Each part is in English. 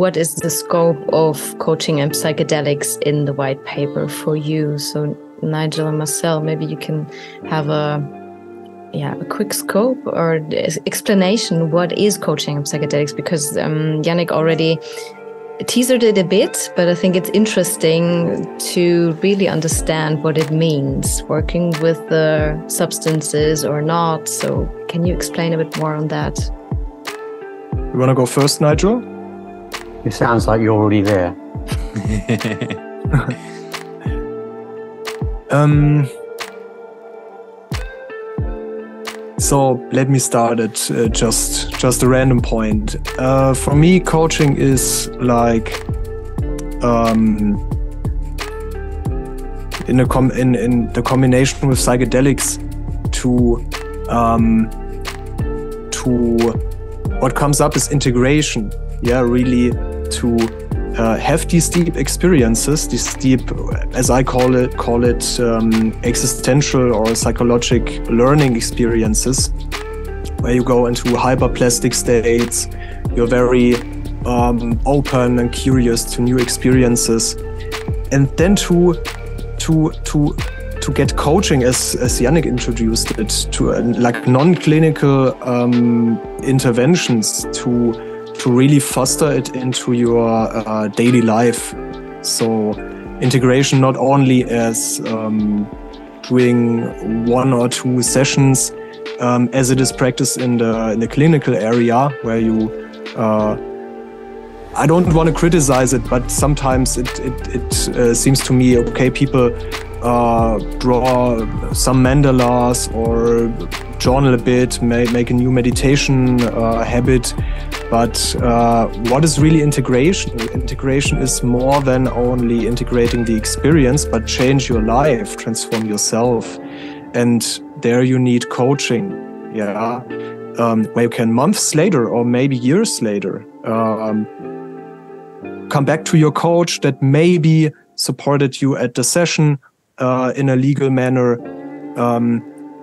what is the scope of coaching and psychedelics in the white paper for you? So Nigel and Marcel, maybe you can have a quick scope or explanation. What is coaching and psychedelics? Because Yannick already teasered it a bit, but I think it's interesting to really understand what it means working with the substances or not. So can you explain a bit more on that? You want to go first, Nigel? It sounds like you're already there. So let me start at just a random point. For me, coaching is like in the combination with psychedelics to what comes up is integration. Yeah, really to have these deep experiences, these deep, as I call it, existential or psychological learning experiences, where you go into hyperplastic states. You're very open and curious to new experiences, and then to get coaching, as Yannick introduced it, to like non-clinical interventions to really foster it into your daily life. So integration not only as doing 1 or 2 sessions, as it is practiced in the clinical area, where you I don't want to criticize it, but sometimes it seems to me, okay, people draw some mandalas or journal a bit, make a new meditation habit. But what is really integration? Integration is more than only integrating the experience, but change your life, transform yourself. And there you need coaching, where you can months later or maybe years later come back to your coach that maybe supported you at the session in a legal manner,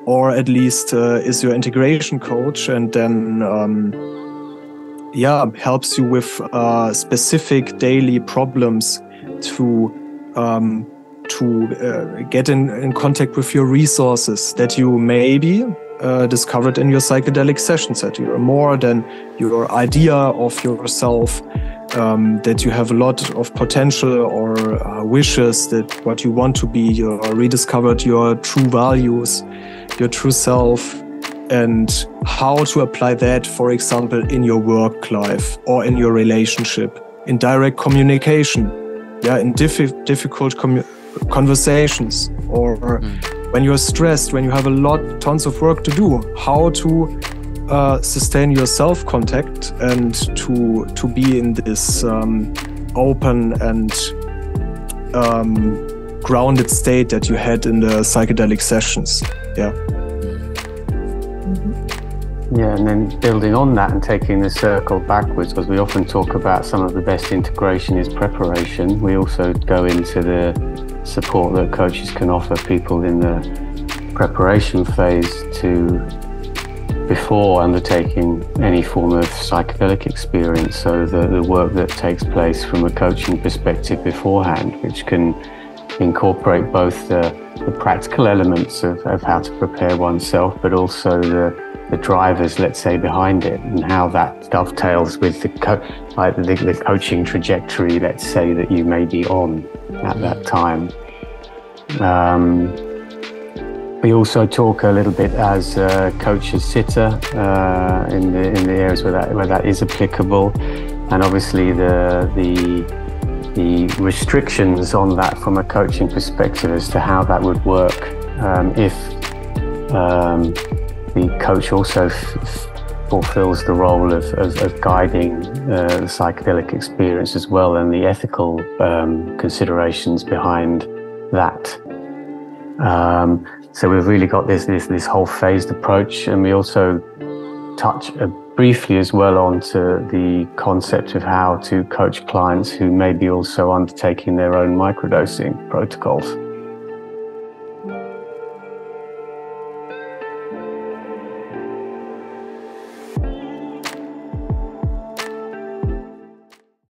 or at least is your integration coach, and then helps you with specific daily problems to get in contact with your resources that you maybe discovered in your psychedelic sessions, that you are more than your idea of yourself, that you have a lot of potential or wishes, that what you want to be, you rediscovered your true values, your true self, and how to apply that, for example, in your work life or in your relationship, in direct communication, in difficult conversations, or when you're stressed, when you have tons of work to do, how to sustain your self-contact and to be in this open and grounded state that you had in the psychedelic sessions. Yeah, and then building on that and taking the circle backwards, because we often talk about some of the best integration is preparation. We also go into the support that coaches can offer people in the preparation phase before undertaking any form of psychedelic experience. So the work that takes place from a coaching perspective beforehand, which can incorporate both the practical elements of how to prepare oneself, but also the drivers, let's say, behind it, and how that dovetails with the coaching trajectory, let's say, that you may be on at that time. We also talk a little bit as coach's sitter in the areas where that is applicable, and obviously the restrictions on that from a coaching perspective as to how that would work if the coach also fulfills the role of guiding the psychedelic experience as well, and the ethical considerations behind that. So we've really got this whole phased approach, and we also touch briefly as well onto the concept of how to coach clients who may be also undertaking their own microdosing protocols.